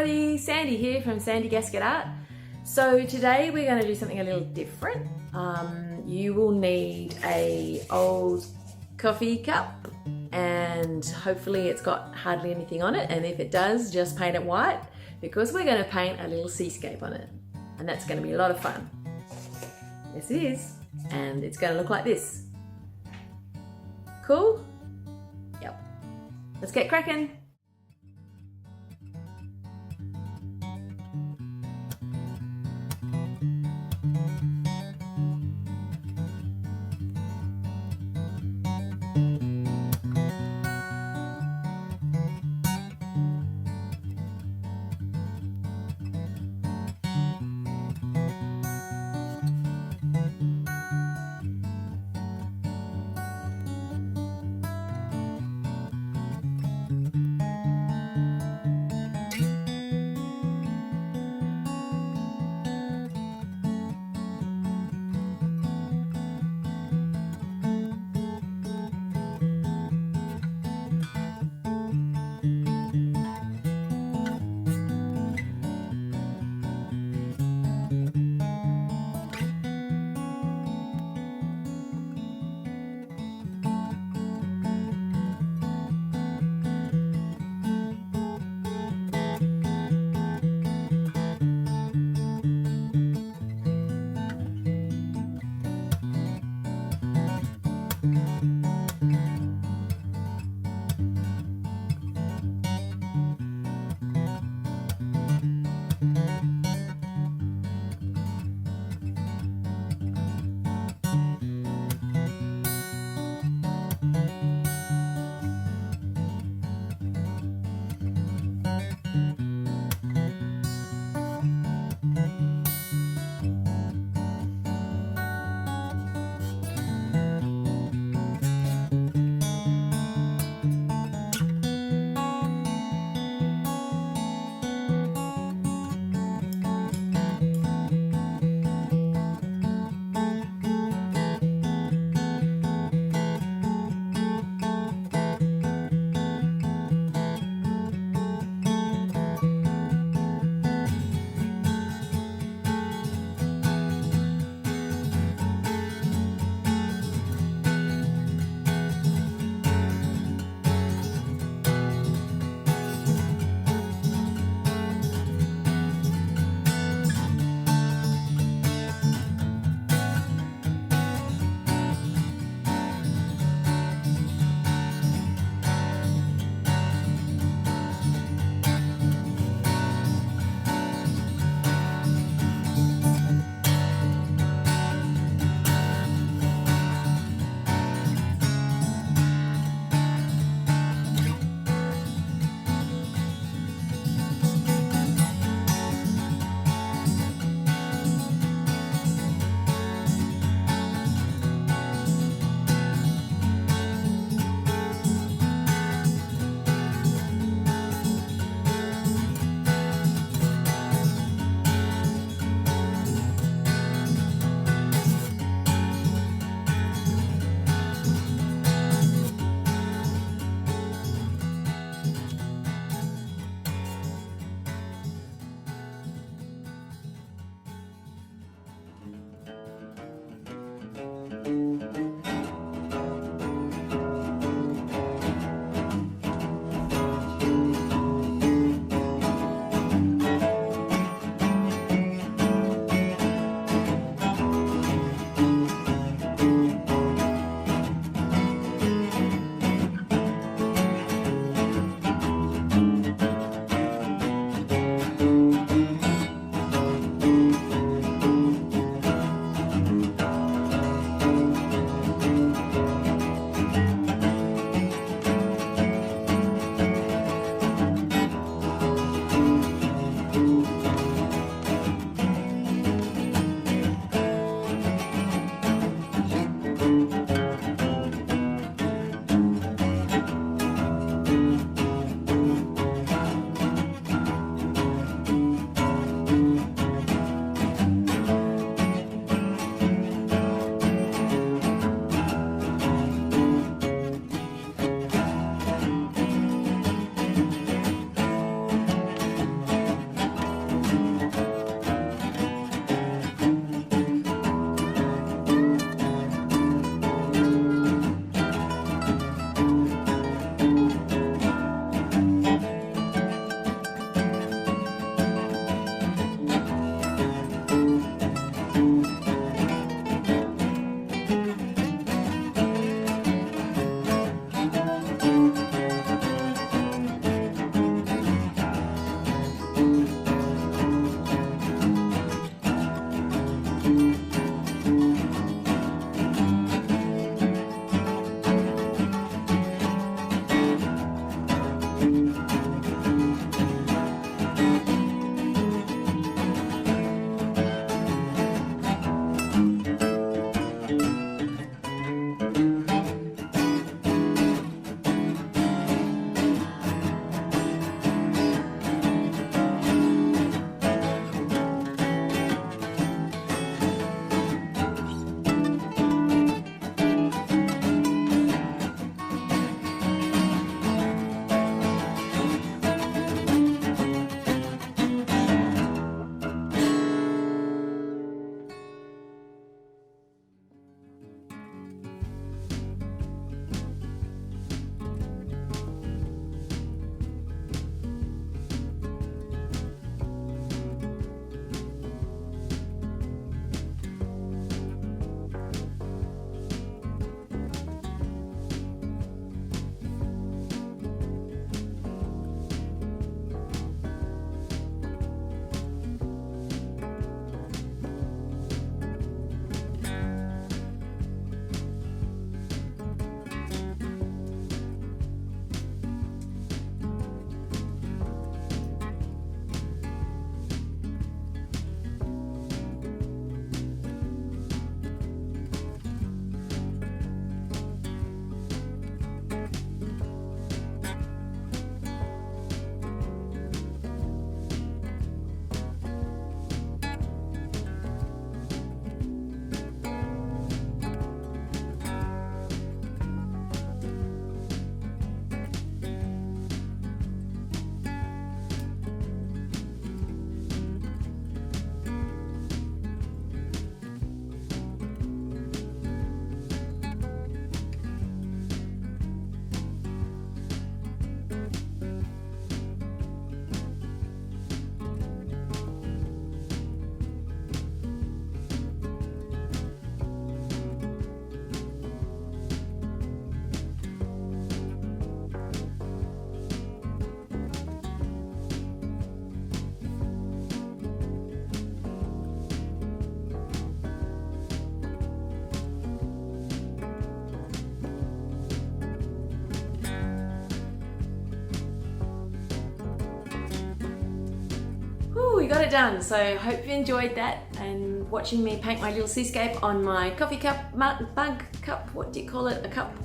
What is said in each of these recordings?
everybody, Sandy here from Sandy Gaskett Art. So today we're going to do something a little different. You will need a old coffee cup and hopefully it's got hardly anything on it, and if it does, just paint it white because we're going to paint a little seascape on it, and that's going to be a lot of fun. Yes it is, and it's going to look like this. Cool? Yep. Let's get cracking. got it done. So hope you enjoyed that and watching me paint my little seascape on my coffee cup, mug cup, what do you call it, a cup.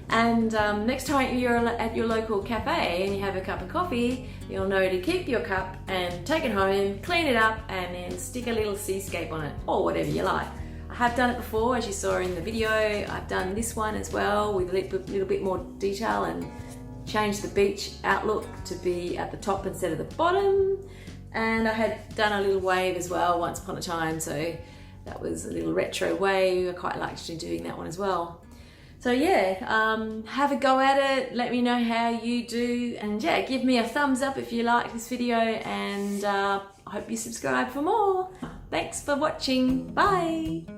And next time you're at your local cafe and you have a cup of coffee, you'll know to keep your cup and take it home, clean it up, and then stick a little seascape on it, or whatever you like. I have done it before, as you saw in the video. I've done this one as well with a little bit more detail and changed the beach outlook to be at the top instead of the bottom. And I had done a little wave as well once upon a time, so that was a little retro wave. I quite liked actually doing that one as well. So yeah, have a go at it, let me know how you do, and yeah, give me a thumbs up if you like this video, and I hope you subscribe for more. Thanks for watching, bye!